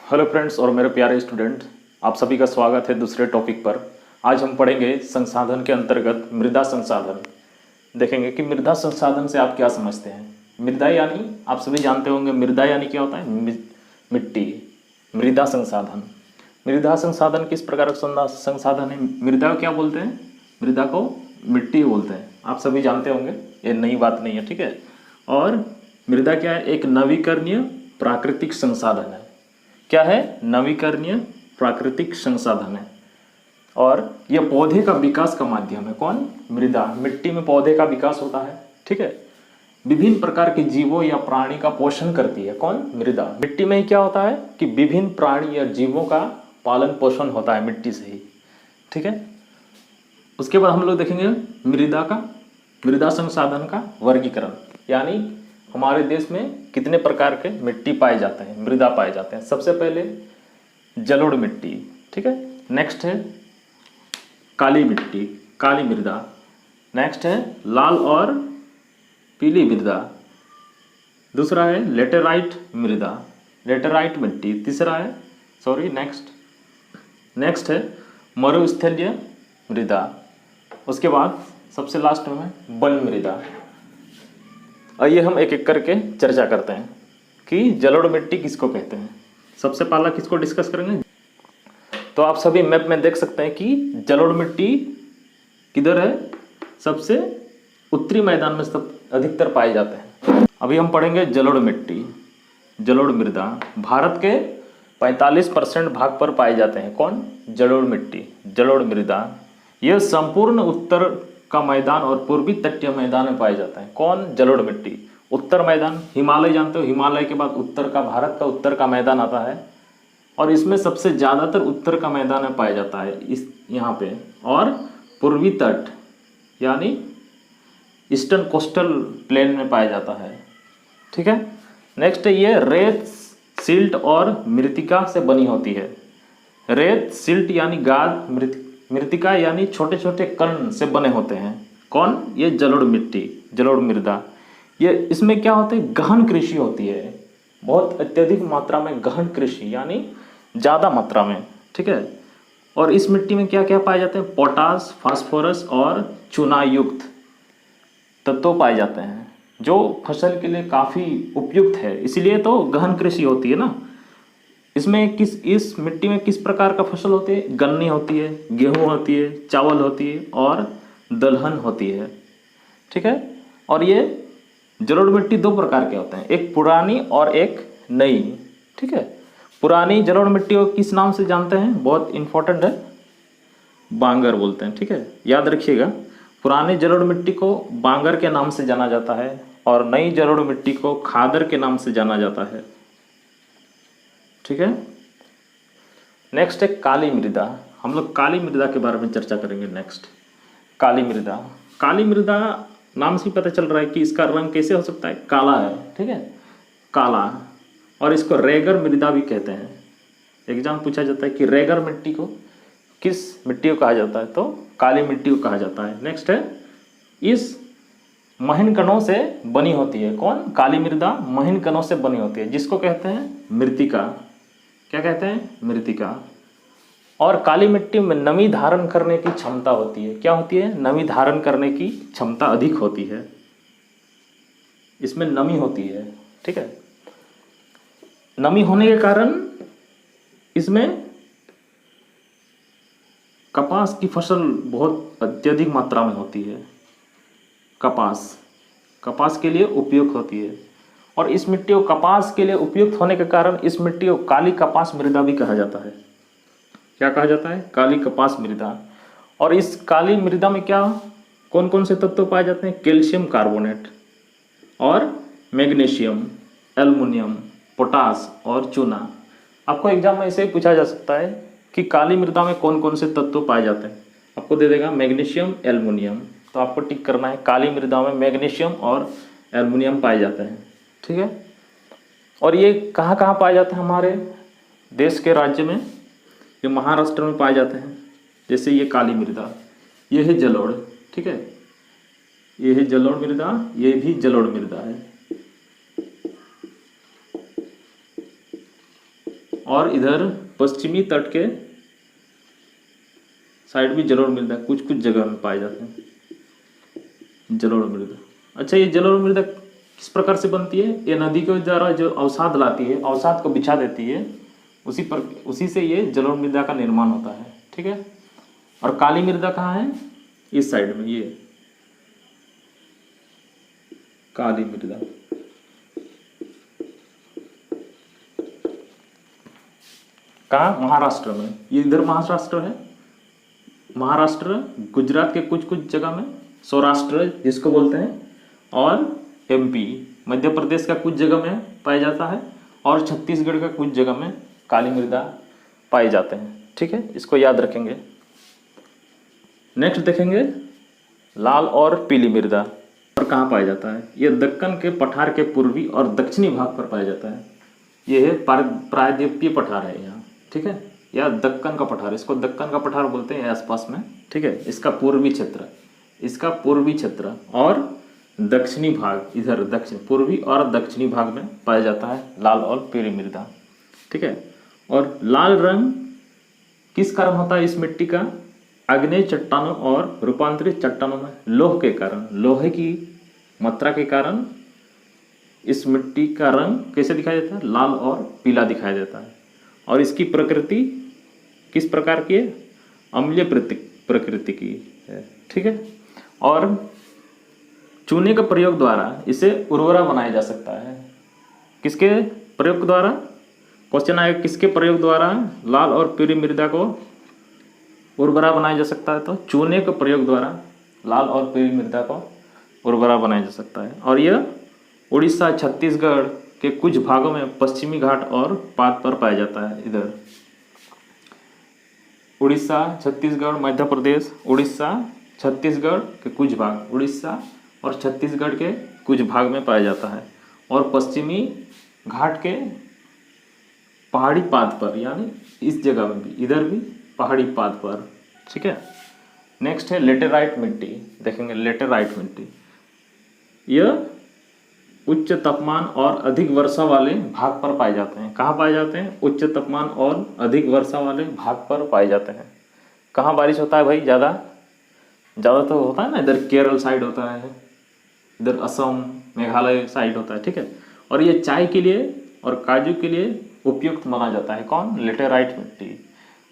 Hello friends और मेरे प्यारे स्टूडेंट, आप सभी का स्वागत है दूसरे टॉपिक पर। आज हम पढ़ेंगे संसाधन के अंतर्गत मृदा संसाधन। देखेंगे कि मृदा संसाधन से आप क्या समझते हैं। मृदा यानी आप सभी जानते होंगे, मृदा यानी क्या होता है? मिट्टी। मृदा संसाधन, मृदा संसाधन किस प्रकार का संसाधन है? मृदा को क्या बोलते हैं? मृदा को मिट्टी बोलते हैं। आप सभी जानते होंगे, ये नई बात नहीं है, ठीक है। और मृदा क्या है? एक नवीकरणीय प्राकृतिक संसाधन है। क्या है? नवीकरणीय प्राकृतिक संसाधन है। और यह पौधे का विकास का माध्यम है। कौन? मृदा। मिट्टी में पौधे का विकास होता है, ठीक है। विभिन्न प्रकार के जीवों या प्राणी का पोषण करती है। कौन? मृदा। मिट्टी में ही क्या होता है कि विभिन्न प्राणी या जीवों का पालन पोषण होता है मिट्टी से ही, ठीक है। उसके बाद हम लोग देखेंगे मृदा संसाधन का वर्गीकरण, यानी हमारे देश में कितने प्रकार के मिट्टी पाए जाते हैं, मृदा पाए जाते हैं। सबसे पहले जलोढ़ मिट्टी, ठीक है। नेक्स्ट है काली मिट्टी, काली मृदा। नेक्स्ट है लाल और पीली मृदा। दूसरा है लेटेराइट मृदा, लेटेराइट मिट्टी। तीसरा है नेक्स्ट है मरुस्थलीय मृदा। उसके बाद सबसे लास्ट में बल मृदा। आइए हम एक एक करके चर्चा करते हैं कि जलोढ़ मिट्टी किसको कहते हैं। सबसे पहला किसको डिस्कस करेंगे? तो आप सभी मैप में देख सकते हैं कि जलोढ़ मिट्टी किधर है? सबसे उत्तरी मैदान में सब अधिकतर पाए जाते हैं। अभी हम पढ़ेंगे जलोढ़ मिट्टी, जलोढ़ मृदा। भारत के 45% भाग पर पाए जाते हैं। कौन? जलोढ़ मिट्टी, जलोढ़ मृदा। यह संपूर्ण उत्तर का मैदान और पूर्वी तटीय मैदान में पाए जाता है। कौन? जलोढ़ मिट्टी। उत्तर मैदान, हिमालय जानते हो, हिमालय के बाद उत्तर का, भारत का उत्तर का मैदान आता है और इसमें सबसे ज़्यादातर उत्तर का मैदान में पाया जाता है इस यहाँ पे। और पूर्वी तट यानी ईस्टर्न कोस्टल प्लेन में पाया जाता है, ठीक है। नेक्स्ट है ये रेत, सिल्ट और मृतिका से बनी होती है। रेत, सिल्ट यानी गाद, मृतिका यानी छोटे छोटे कण से बने होते हैं। कौन? ये जलोढ़ मिट्टी, जलोढ़ मृदा। ये इसमें क्या होता है? गहन कृषि होती है, बहुत अत्यधिक मात्रा में गहन कृषि, यानी ज़्यादा मात्रा में, ठीक है। और इस मिट्टी में क्या क्या पाए जाते हैं? पोटास, फास्फोरस और चूना युक्त तत्व पाए जाते हैं, जो फसल के लिए काफ़ी उपयुक्त है। इसलिए तो गहन कृषि होती है ना। इसमें इस मिट्टी में किस प्रकार का फसल होती है? गन्नी होती है, गेहूं होती है, चावल होती है और दलहन होती है, ठीक है। और ये जलोढ़ मिट्टी दो प्रकार के होते हैं, एक पुरानी और एक नई, ठीक है। पुरानी जलोढ़ मिट्टी को किस नाम से जानते हैं? बहुत इंपॉर्टेंट है, बांगर बोलते हैं, ठीक है, याद रखिएगा। पुरानी जलोढ़ मिट्टी को बांगर के नाम से जाना जाता है और नई जलोढ़ मिट्टी को खादर के नाम से जाना जाता है, ठीक है। नेक्स्ट है काली मृदा। हम लोग काली मृदा के बारे में चर्चा करेंगे। नेक्स्ट काली मृदा। काली मृदा नाम से पता चल रहा है कि इसका रंग कैसे हो सकता है? काला है, ठीक है, काला। और इसको रेगर मृदा भी कहते हैं। एग्जाम पूछा जाता है कि रेगर मिट्टी को किस मिट्टी को कहा जाता है? तो काली मिट्टी को कहा जाता है। नेक्स्ट है इस महीन कणों से बनी होती है। कौन? काली मृदा महीन कणों से बनी होती है, जिसको कहते हैं मृतिका। क्या कहते हैं? मृतिका। और काली मिट्टी में नमी धारण करने की क्षमता होती है। क्या होती है? नमी धारण करने की क्षमता अधिक होती है, इसमें नमी होती है, ठीक है। नमी होने के कारण इसमें कपास की फसल बहुत अत्यधिक मात्रा में होती है। कपास के लिए उपयुक्त होती है। और इस मिट्टी को कपास के लिए उपयुक्त होने के कारण इस मिट्टी को काली कपास मृदा भी कहा जाता है। क्या कहा जाता है? काली कपास मृदा। और इस काली मृदा में क्या कौन कौन से तत्व पाए जाते हैं? कैल्शियम कार्बोनेट और मैग्नीशियम, एल्युमिनियम, पोटास और चूना। आपको एग्जाम में ऐसे ही पूछा जा सकता है कि काली मृदा में कौन कौन से तत्व पाए जाते हैं। आपको दे देगा मैग्नीशियम, एल्युमिनियम, तो आपको टिक करना है काली मृदा में मैग्नीशियम और एल्युमिनियम पाए जाते हैं, ठीक है। और ये कहाँ कहाँ पाए जाते हैं? हमारे देश के राज्य में, ये महाराष्ट्र में पाए जाते हैं। जैसे ये काली मृदा, ये है जलोढ़, ठीक है, ये है जलोढ़ मृदा, ये भी जलोढ़ मृदा है। और इधर पश्चिमी तट के साइड भी जलोढ़ मृदा कुछ कुछ जगह में पाए जाते हैं जलोढ़ मृदा। अच्छा, ये जलोढ़ मृदा किस प्रकार से बनती है? ये नदी के द्वारा जो अवसाद लाती है, अवसाद को बिछा देती है, उसी से ये जलोढ़ मृदा का निर्माण होता है। ठीक है। और काली मृदा कहाँ है? इस साइड में, ये काली मृदा। कहाँ? महाराष्ट्र में। ये इधर महाराष्ट्र है, महाराष्ट्र, गुजरात के कुछ कुछ जगह में, सौराष्ट्र जिसको बोलते हैं, और एमपी मध्य प्रदेश का कुछ जगह में पाया जाता है, और छत्तीसगढ़ का कुछ जगह में काली मृदा पाए जाते हैं। ठीक है, इसको याद रखेंगे। नेक्स्ट देखेंगे लाल और पीली मृदा। और कहाँ पाया जाता है? ये दक्कन के पठार के पूर्वी और दक्षिणी भाग पर पाया जाता है। ये है प्रायद्वीपीय पठार है यहाँ। ठीक है, या दक्कन का पठार, इसको दक्कन का पठार बोलते हैं आसपास में। ठीक है, इसका पूर्वी क्षेत्र और दक्षिणी भाग, इधर दक्षिण पूर्वी और दक्षिणी भाग में पाया जाता है लाल और पीली मृदा। ठीक है। और लाल रंग किस कारण होता है इस मिट्टी का? आग्नेय चट्टानों और रूपांतरित चट्टानों में लौह के कारण, लोहे की मात्रा के कारण इस मिट्टी का रंग कैसे दिखाई देता है? लाल और पीला दिखाई देता है। और इसकी प्रकृति किस प्रकार की है? अम्लीय प्रकृति की है। ठीक है। और चूने के प्रयोग द्वारा इसे उर्वरा बनाया जा सकता है। किसके प्रयोग द्वारा? क्वेश्चन आएगा, किसके प्रयोग द्वारा लाल और पीली मृदा को उर्वरा बनाया जा सकता है? तो चूने के प्रयोग द्वारा लाल और पीली मृदा को उर्वरा बनाया जा सकता है। और यह उड़ीसा, छत्तीसगढ़ के कुछ भागों में पश्चिमी घाट और पात पर पाया जाता है। इधर उड़ीसा, छत्तीसगढ़, मध्य प्रदेश, उड़ीसा, छत्तीसगढ़ के कुछ भाग, उड़ीसा और छत्तीसगढ़ के कुछ भाग में पाया जाता है, और पश्चिमी घाट के पहाड़ी पात पर, यानी इस जगह में भी, इधर भी पहाड़ी पात पर। ठीक है। नेक्स्ट है लेटेराइट मिट्टी। देखेंगे लेटेराइट मिट्टी, यह उच्च तापमान और अधिक वर्षा वाले भाग पर पाए जाते हैं। कहाँ पाए जाते हैं? उच्च तापमान और अधिक वर्षा वाले भाग पर पाए जाते हैं। कहाँ बारिश होता है भाई? ज़्यादा तो होता है ना, इधर केरल साइड होता है, इधर असम, मेघालय साइड होता है। ठीक है। और ये चाय के लिए और काजू के लिए उपयुक्त माना जाता है। कौन? लेटेराइट मिट्टी।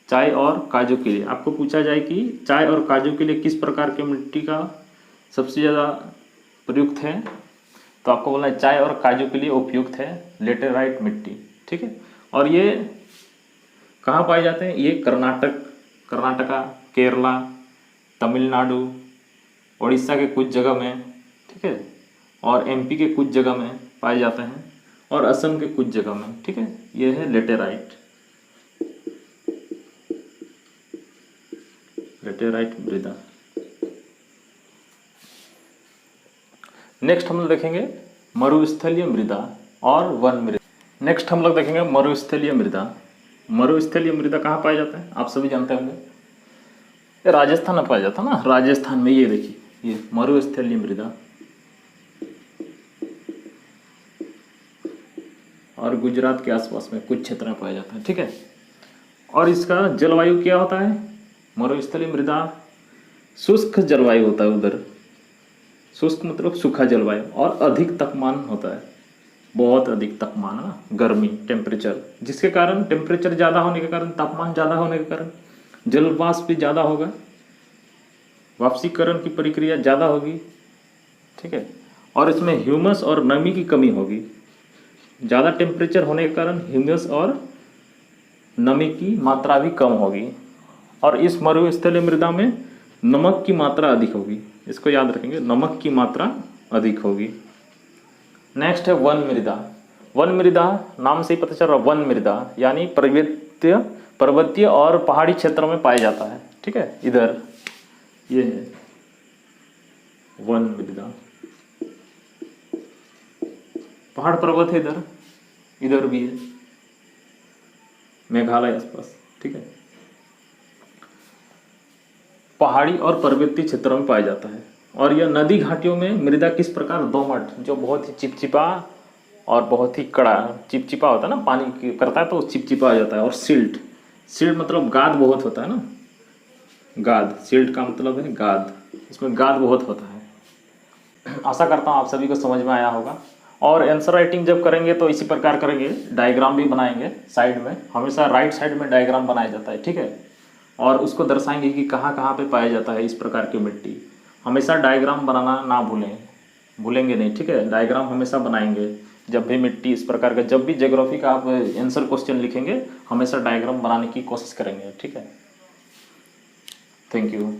चाय और काजू के लिए आपको पूछा जाए कि चाय और काजू के लिए किस प्रकार की मिट्टी का सबसे ज़्यादा प्रयुक्त है, तो आपको बोलना है चाय और काजू के लिए उपयुक्त है लेटेराइट मिट्टी। ठीक है। और ये कहाँ पाए जाते हैं? ये कर्नाटका, केरला, तमिलनाडु, उड़ीसा के कुछ जगह में, ठीक है, और एमपी के कुछ जगह में पाए जाते हैं, और असम के कुछ जगह में। ठीक है, ये है लेटेराइट मृदा। नेक्स्ट हम लोग देखेंगे मरुस्थलीय मृदा और वन मृदा। नेक्स्ट हम लोग देखेंगे मरुस्थलीय मृदा। मरुस्थलीय मृदा कहाँ पाया जाता है? आप सभी जानते होंगे, ये राजस्थान में पाया जाता है ना, राजस्थान में। ये देखिए, ये मरुस्थलीय मृदा, और गुजरात के आसपास में कुछ क्षेत्र में पाया जाता है। ठीक है। और इसका जलवायु क्या होता है? मरुस्थलीय मृदा शुष्क जलवायु होता है उधर। शुष्क मतलब सूखा जलवायु, और अधिक तापमान होता है, बहुत अधिक तापमान है ना, गर्मी, टेम्परेचर, जिसके कारण टेम्परेचर ज़्यादा होने के कारण, तापमान ज़्यादा होने के कारण जल वाष्प भी ज़्यादा होगा, वाष्पीकरण की प्रक्रिया ज़्यादा होगी। ठीक है। और इसमें ह्यूमस और नमी की कमी होगी। ज़्यादा टेम्परेचर होने के कारण ह्यूमस और नमी की मात्रा भी कम होगी। और इस मरुस्थलीय मृदा में नमक की मात्रा अधिक होगी। इसको याद रखेंगे, नमक की मात्रा अधिक होगी। नेक्स्ट है वन मृदा। वन मृदा नाम से ही पता चल रहा है, वन मृदा यानी पर्वतीय और पहाड़ी क्षेत्रों में पाया जाता है। ठीक है। इधर ये है वन मृदा, पहाड़ पर्वत है, इधर भी है, मेघालय आसपास। ठीक है। पहाड़ी और पर्वतीय क्षेत्रों में पाया जाता है। और यह नदी घाटियों में मृदा किस प्रकार दोमट, जो बहुत ही चिपचिपा और बहुत ही कड़ा चिपचिपा होता है ना, पानी करता है तो चिपचिपा हो जाता है। और सिल्ट, सिल्ट मतलब गाद बहुत होता है ना, गाद, सिल्ट का मतलब है गाद, इसमें गाद बहुत होता है। आशा करता हूँ आप सभी को समझ में आया होगा। और आंसर राइटिंग जब करेंगे तो इसी प्रकार करेंगे, डायग्राम भी बनाएंगे साइड में, हमेशा राइट साइड में डायग्राम बनाया जाता है, ठीक है। और उसको दर्शाएंगे कि कहाँ कहाँ पे पाया जाता है इस प्रकार की मिट्टी। हमेशा डायग्राम बनाना ना भूलें, भूलेंगे नहीं, ठीक है। डायग्राम हमेशा बनाएंगे जब भी मिट्टी इस प्रकार का, जब भी ज्योग्राफी का आप आंसर क्वेश्चन लिखेंगे हमेशा डायग्राम बनाने की कोशिश करेंगे, ठीक है। Thank you.